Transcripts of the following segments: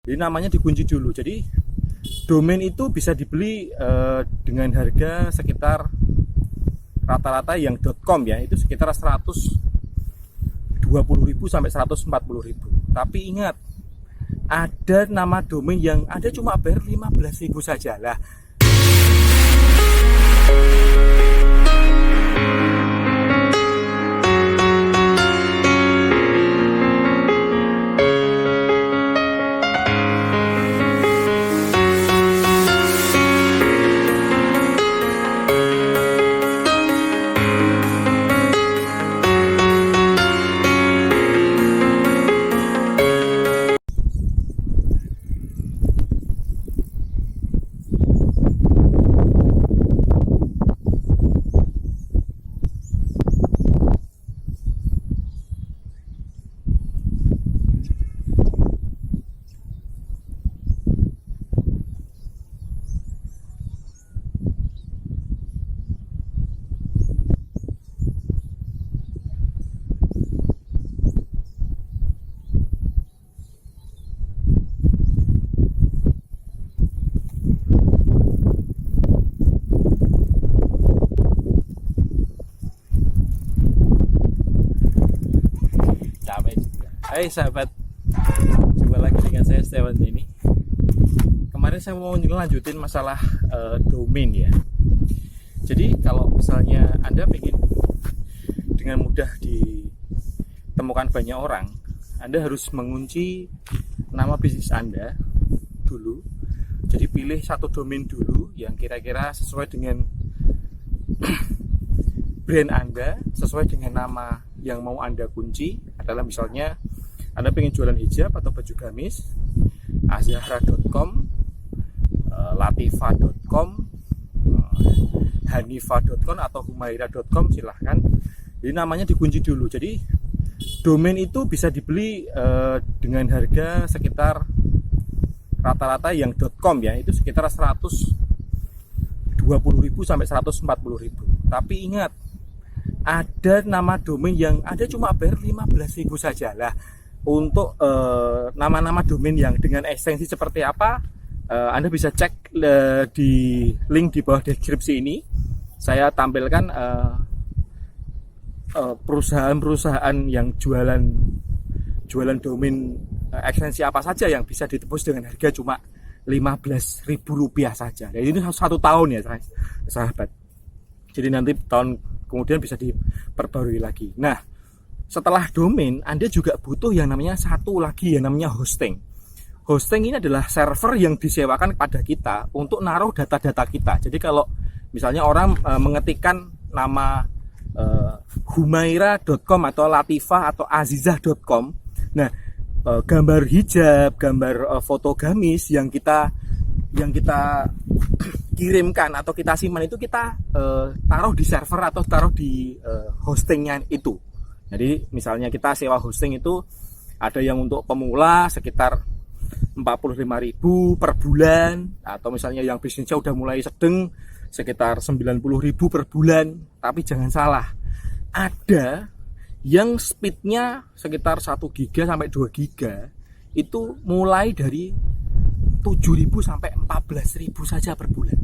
Jadi namanya dikunci dulu. Jadi domain itu bisa dibeli dengan harga sekitar rata-rata yang .com ya, itu sekitar 120.000 sampai 140.000. Tapi ingat, ada nama domain yang ada cuma bayar 15.000 saja lah. Hai sahabat, jumpa lagi dengan saya Stewan ini. Kemarin saya mau lanjutin masalah domain ya. Jadi kalau misalnya Anda ingin dengan mudah ditemukan banyak orang, Anda harus mengunci nama bisnis Anda dulu. Jadi pilih satu domain dulu yang kira-kira sesuai dengan brand Anda, sesuai dengan nama yang mau Anda kunci. Adalah misalnya Anda pengen jualan hijab atau baju gamis, azahra.com, latifa.com, hanifa.com atau humaira.com, silahkan. Jadi namanya dikunci dulu. Jadi domain itu bisa dibeli dengan harga sekitar rata-rata yang .com ya, itu sekitar 120.000 sampai 140.000. Tapi ingat, ada nama domain yang ada cuma bayar 15.000 saja lah. Untuk nama-nama domain yang dengan ekstensi seperti apa, Anda bisa cek di link di bawah deskripsi ini. Saya tampilkan perusahaan-perusahaan yang jualan domain ekstensi apa saja yang bisa ditebus dengan harga cuma Rp15.000 saja. Dan ini 1 tahun ya sahabat. Jadi nanti tahun kemudian bisa diperbarui lagi. Nah, setelah domain, Anda juga butuh yang namanya satu lagi yang namanya hosting. Hosting ini adalah server yang disewakan kepada kita untuk naruh data-data kita. Jadi kalau misalnya orang mengetikkan nama humaira.com atau latifah atau azizah.com, nah gambar hijab, gambar foto gamis yang kita kirimkan atau kita simpan itu kita taruh di server atau taruh di hostingnya itu. Jadi misalnya kita sewa hosting itu ada yang untuk pemula sekitar 45.000 per bulan, atau misalnya yang bisnisnya udah mulai sedang sekitar 90.000 per bulan. Tapi jangan salah, ada yang speednya sekitar 1 giga sampai 2 giga itu mulai dari 7.000 sampai 14.000 saja per bulan.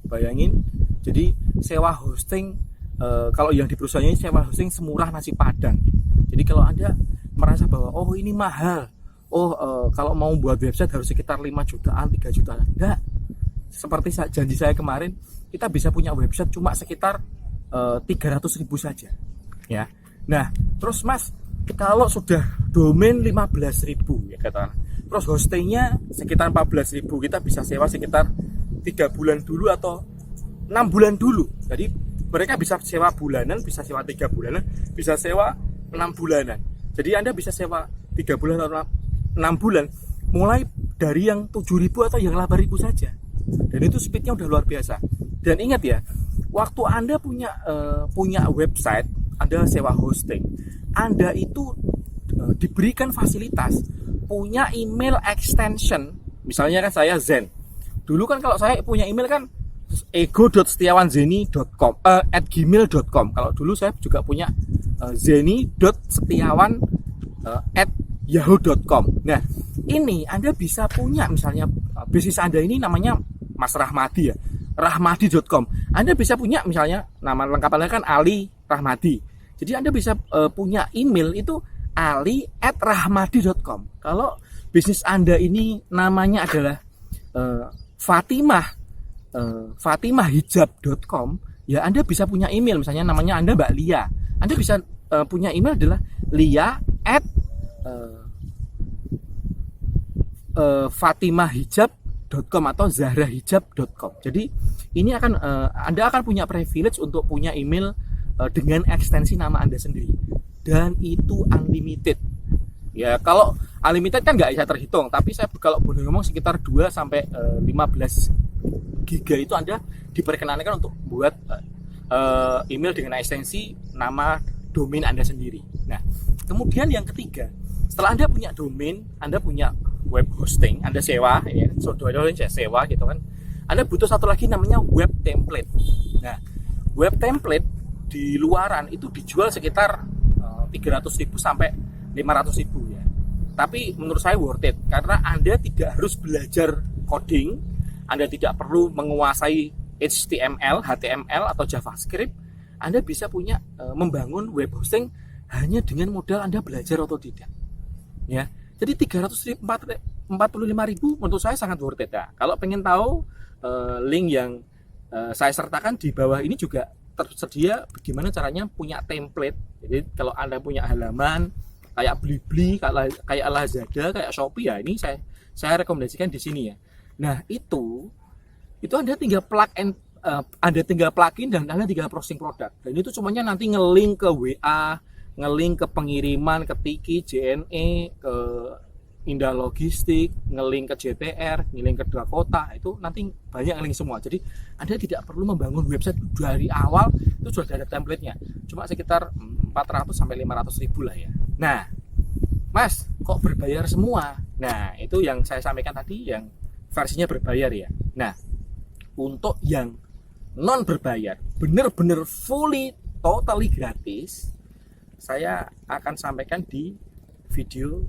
Bayangin, jadi sewa hosting, kalau yang di perusahaan ini sewa hosting semurah nasi padang. Jadi kalau Anda merasa bahwa oh ini mahal, kalau mau buat website harus sekitar 5 jutaan, 3 jutaan, enggak. Seperti janji saya kemarin, kita bisa punya website cuma sekitar 300.000 saja ya. Nah terus Mas, kalau sudah domain 15.000 ya katakan, terus hostingnya sekitar 14.000, kita bisa sewa sekitar 3 bulan dulu atau 6 bulan dulu. Jadi mereka bisa sewa bulanan, bisa sewa 3 bulanan, bisa sewa 6 bulanan. Jadi Anda bisa sewa 3 bulan atau 6 bulan mulai dari yang 7.000 atau yang 8.000 saja. Dan itu speednya udah luar biasa. Dan ingat ya, waktu Anda punya website, Anda sewa hosting, Anda itu diberikan fasilitas punya email extension. Misalnya kan saya Zen. Dulu kan kalau saya punya email kan ego.setiawanzeni.com @gmail.com. Kalau dulu saya juga punya zeni.setiawan @yahoo.com. Nah, ini Anda bisa punya misalnya bisnis Anda ini namanya Mas Rahmadi ya, rahmadi.com. Anda bisa punya misalnya nama lengkap Anda kan Ali Rahmadi. Jadi Anda bisa punya email itu ali@rahmadi.com. Kalau bisnis Anda ini namanya adalah fatimahhijab.com, ya Anda bisa punya email misalnya namanya Anda Mbak Lia. Anda bisa punya email adalah lia@fatimahhijab.com atau zahrahijab.com. Jadi ini akan Anda akan punya privilege untuk punya email dengan ekstensi nama Anda sendiri, dan itu unlimited. Ya kalau unlimited kan nggak bisa terhitung, tapi saya kalau boleh ngomong sekitar 2 sampai 15 giga itu Anda diperkenankan untuk buat email dengan ekstensi nama domain Anda sendiri. Nah, kemudian yang ketiga, setelah Anda punya domain, Anda punya web hosting, Anda sewa, ya, saya sewa gitu kan. Anda butuh satu lagi namanya web template. Nah, web template di luaran itu dijual sekitar 300.000 sampai 500.000 ya. Tapi menurut saya worth it karena Anda tidak harus belajar coding, Anda tidak perlu menguasai HTML, HTML atau JavaScript. Anda bisa punya membangun web hosting hanya dengan modal Anda belajar otodidak. Ya. Jadi 345.000 menurut saya sangat worth it ya. Kalau pengen tahu link yang saya sertakan di bawah ini juga tersedia bagaimana caranya punya template. Jadi kalau Anda punya halaman kayak Blibli, kayak Lazada, kayak Shopee ya, ini saya rekomendasikan di sini ya. Nah, itu Anda tinggal Anda tinggal plugin dan Anda tinggal posting produk. Dan itu semuanya nanti nge-link ke WA, nge-link ke pengiriman, ke Tiki, JNE, ke Indah Logistik, nge-link ke JTR, nge-link ke Dakota, itu nanti banyak nge-link semua. Jadi Anda tidak perlu membangun website dari awal, itu sudah ada template-nya. Cuma sekitar 400 sampai 500.000 lah ya. Nah, Mas, kok berbayar semua? Nah, itu yang saya sampaikan tadi yang versinya berbayar ya. Nah, untuk yang non berbayar, benar-benar fully, totally gratis, saya akan sampaikan di video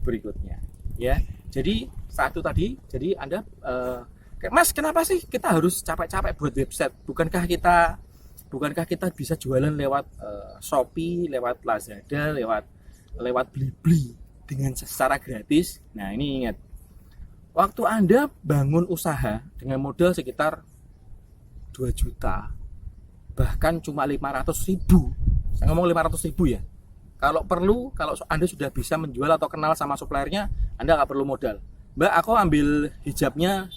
berikutnya ya. Jadi satu tadi, jadi Anda Mas, kenapa sih kita harus capek-capek buat website? Bukankah kita bisa jualan lewat Shopee, lewat Lazada, lewat Blibli dengan secara gratis? Nah, ini ingat, waktu Anda bangun usaha dengan modal sekitar 2 juta, bahkan cuma 500.000, saya ngomong 500.000 ya. Kalau Anda sudah bisa menjual atau kenal sama suppliernya, Anda nggak perlu modal. Mbak, aku ambil hijabnya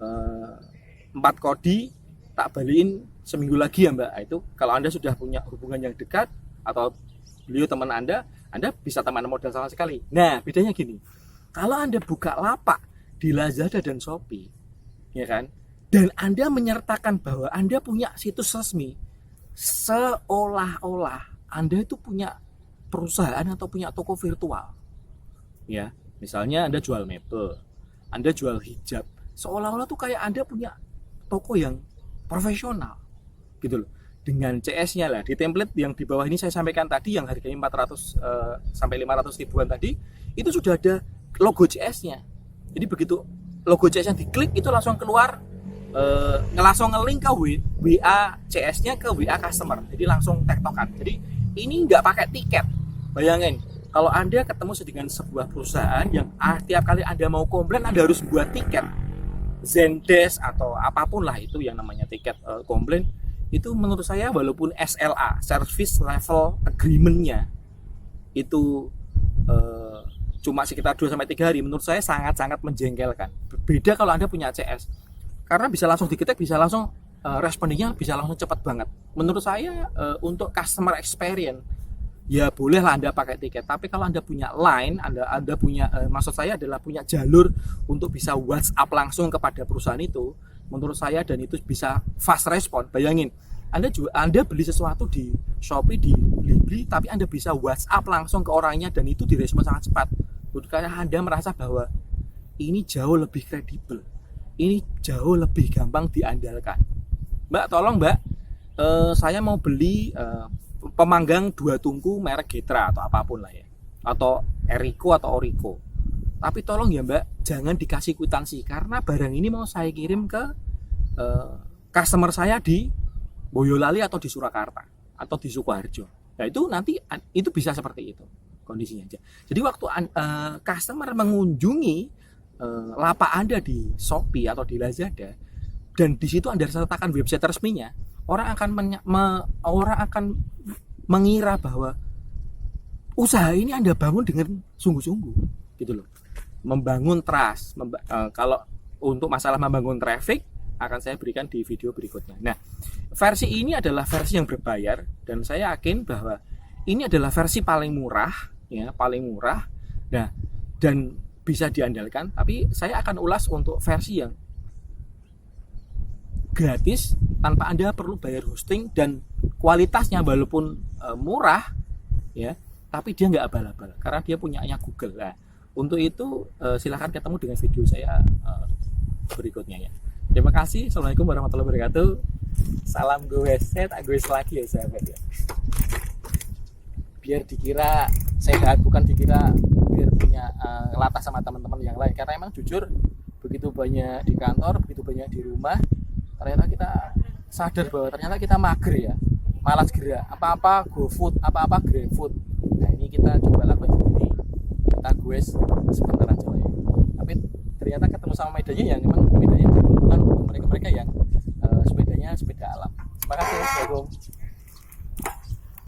4 kodi, tak balikin seminggu lagi ya Mbak. Itu kalau Anda sudah punya hubungan yang dekat atau beliau teman Anda bisa teman modal sama sekali. Nah, bedanya gini, kalau Anda buka lapak di Lazada dan Shopee, ya kan, dan Anda menyertakan bahwa Anda punya situs resmi, seolah-olah Anda itu punya perusahaan atau punya toko virtual. Ya, misalnya Anda jual mebel, Anda jual hijab, seolah-olah tuh kayak Anda punya toko yang profesional gitu loh. Dengan CS-nya lah, di template yang di bawah ini saya sampaikan tadi yang harganya 400 sampai 500 ribuan tadi, itu sudah ada logo CS-nya. Jadi begitu logo CS yang diklik itu langsung keluar langsung nge-link ke WA CS-nya ke WA customer. Jadi langsung tektokan. Jadi ini nggak pakai tiket. Bayangin, kalau Anda ketemu dengan sebuah perusahaan yang tiap kali Anda mau komplain Anda harus buat tiket, Zendesk atau apapun lah itu yang namanya tiket komplain, itu menurut saya walaupun SLA, Service Level Agreement-nya itu cuma sekitar 2-3 hari, menurut saya sangat-sangat menjengkelkan. Beda kalau Anda punya CS, karena bisa langsung diketik, bisa langsung respondingnya bisa langsung cepat banget. Menurut saya untuk customer experience ya bolehlah Anda pakai tiket, tapi kalau Anda punya line, Anda punya maksud saya adalah punya jalur untuk bisa WhatsApp langsung kepada perusahaan itu, menurut saya, dan itu bisa fast respon. Bayangin, Anda beli sesuatu di Shopee, di Blibli, tapi Anda bisa WhatsApp langsung ke orangnya dan itu direspon sangat cepat. Karena Anda merasa bahwa ini jauh lebih kredibel, ini jauh lebih gampang diandalkan. Mbak, tolong Mbak, saya mau beli pemanggang 2 tungku merek Getra atau apapun lah ya, atau Eriko atau Oriko, Tapi tolong ya Mbak, jangan dikasih kwitansi karena barang ini mau saya kirim ke customer saya di Boyolali atau di Surakarta atau di Sukoharjo. Nah itu nanti itu bisa seperti itu kondisinya aja. Jadi waktu customer mengunjungi lapak Anda di Shopee atau di Lazada dan di situ Anda sertakan website resminya, orang akan mengira bahwa usaha ini Anda bangun dengan sungguh-sungguh gitu loh. Membangun trust. Kalau untuk masalah membangun traffic akan saya berikan di video berikutnya. Nah, versi ini adalah versi yang berbayar dan saya yakin bahwa ini adalah versi paling murah ya, paling murah. Nah, dan bisa diandalkan, tapi saya akan ulas untuk versi yang gratis tanpa Anda perlu bayar hosting dan kualitasnya walaupun murah ya, tapi dia nggak abal-abal karena dia punyanya Google. Nah, untuk itu silahkan ketemu dengan video saya berikutnya ya. Terima kasih. Assalamualaikum warahmatullahi wabarakatuh. Salam goes, saya tak goes lagi ya sahabat ya. Biar dikira sehat, bukan dikira biar punya latah sama teman-teman yang lain. Karena emang jujur begitu banyak di kantor, begitu banyak di rumah, ternyata kita sadar bahwa ternyata kita mager ya, malas gerak. Apa-apa GoFood, apa-apa GrabFood. Nah ini kita coba lakukan sendiri. Kita goes sebentar aja lah ya. Tapi ternyata ketemu sama medanya yang memang medanya diperlukan untuk mereka-mereka yang sepedanya sepeda alam. Terima kasih. Assalamualaikum.